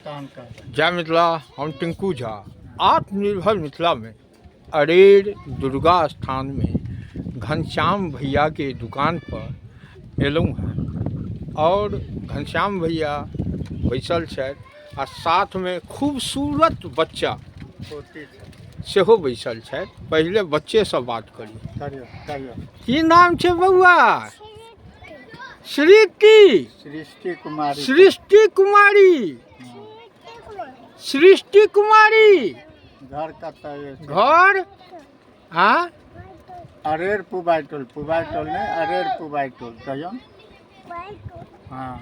जय मिथिला। हम टिंकू झा आत्मनिर्भर मिथिला में अरेर दुर्गा स्थान में घनश्याम भैया के दुकान पर एलूँ हैं और घनश्याम भैया बैसल छथि आ साथ में खूबसूरत बच्चा सेहो बैसल छथि। पहले बच्चे से बात करिए। की नाम छै बउआ? सृष्टि कुमारी। सृष्टि कुमारी घर कतऽ? घर हाँ अरेर पुबाइटोल ने अरेर पुबाइटोल कहियो। हाँ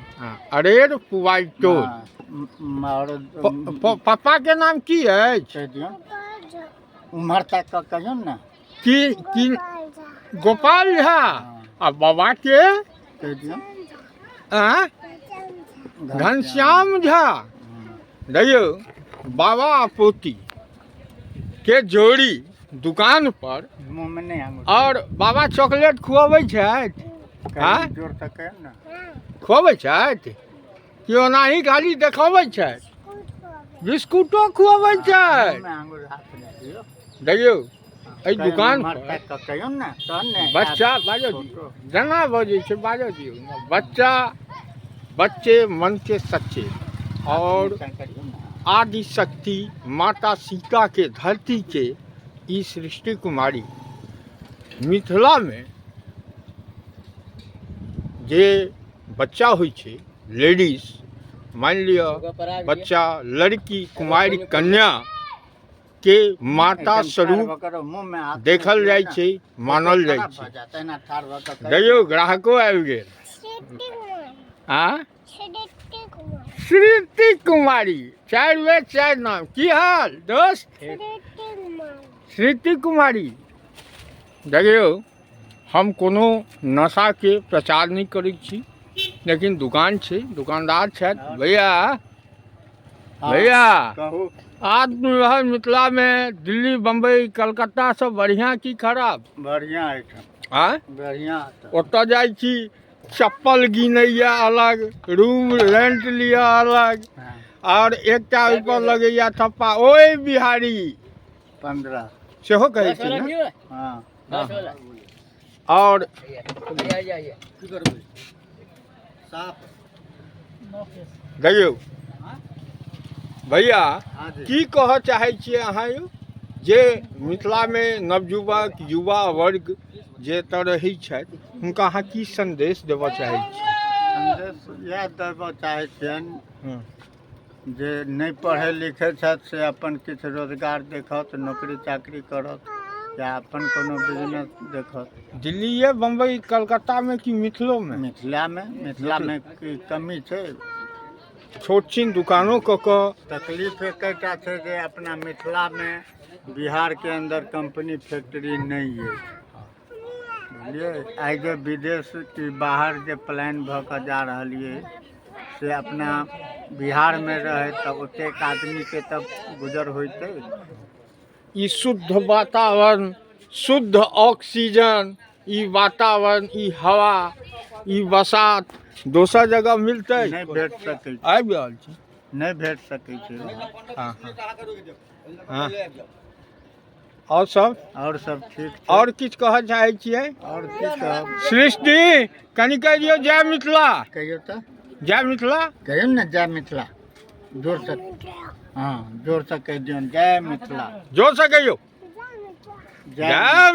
अरेर पुबाइटोल। और पापा के नाम की है? उम्र तक का कहियो ना की गोपाल झा। आ बाबा के घनश्याम झा। देखियो बाबा आ पोती के जोड़ी दुकान पर और बाबा चॉकलेट खुआबै छथि। खुआबै छथि कि ओनाही खाली देखाबै छथि? बिस्कुटो खुआबै छथि। देखियो एहि दुकान पर बच्चा बाजो दियौ, जेना बजै छै बाजो दियौ। बच्चे मन के सच्चे और आदि शक्ति माता सीता के धरती के ई सृष्टि कुमारी मिथिला में जे बच्चा होइ छै लेडीज, मान लिया बच्चा लड़की कुमारी कन्या के माता स्वरूप देखल जाइ छै, मानल जाइ छै। देखियो ग्राहको आबि गेल। सृष्टि कुमारी 4 बेर 4 नाम। की हाल दोस्त? सृष्टि कुमारी। देखियो हम कोनो नशा के प्रचार नहीं करै छी, लेकिन दुकान छै, दुकानदार छथि। भैया आत्मनिर्भर मिथिला में दिल्ली बम्बई कलकत्ता से बढ़िया की खराब? बढ़िया बढ़िया। ओतऽ जाइ छी चप्पल गिनैया अलग, रूम रेंट लिया अलग, और एकटा ऊपर लगैया थप्पा ओए बिहारी 15 सेहो कहै छै ने। हाँ। और देखियौ भैया की कह चाहे छियै अहाँ यौ, जे मिथिला में नवयुवक युवा वर्ग जे तऽ रहै छथि हुनका अहाँ की संदेश देबऽ चाहै छी? संदेश इएह देबऽ चाहै छियनि जे नहीं पढ़े लिखे छथि से अपन किछु रोजगार देखत, नौकरी चाकरी करत या अपन कोनो बिजनेस देखत। दिल्ली बम्बई कलकत्ता में कि मिथिलो में? मिथिला में की कमी छै? छोट छीन दुकानों कऽ तकलीफ एकटा छै जे अपना मिथिला में बिहार के अंदर कंपनी फैक्ट्री नहीं है। बुझलिए आइ जे विदेश की बाहर जे प्लान भऽ कऽ जा रहलिए से अपना बिहार में रहे तब ओतेक आदमी के तब गुजर होइतै। ई शुद्ध वातावरण, शुद्ध ऑक्सीजन, ई वातावरण, ई हवा, ई बसात दोसर जगह मिलतै? नहीं भेट सकै छै। आबि रहल छी नहीं भेट सकै छै। हाँ। और सब ठीक। और किछु कहऽ चाहै छियै? और की कहब? सृष्टि कनि कहि दियौ जय मिथिला। कहियो तऽ जय मिथिला कहियो ने। जय मिथिला जोर से। हाँ जोर से कहि दियौ जय मिथिला। जोर से कहियो जय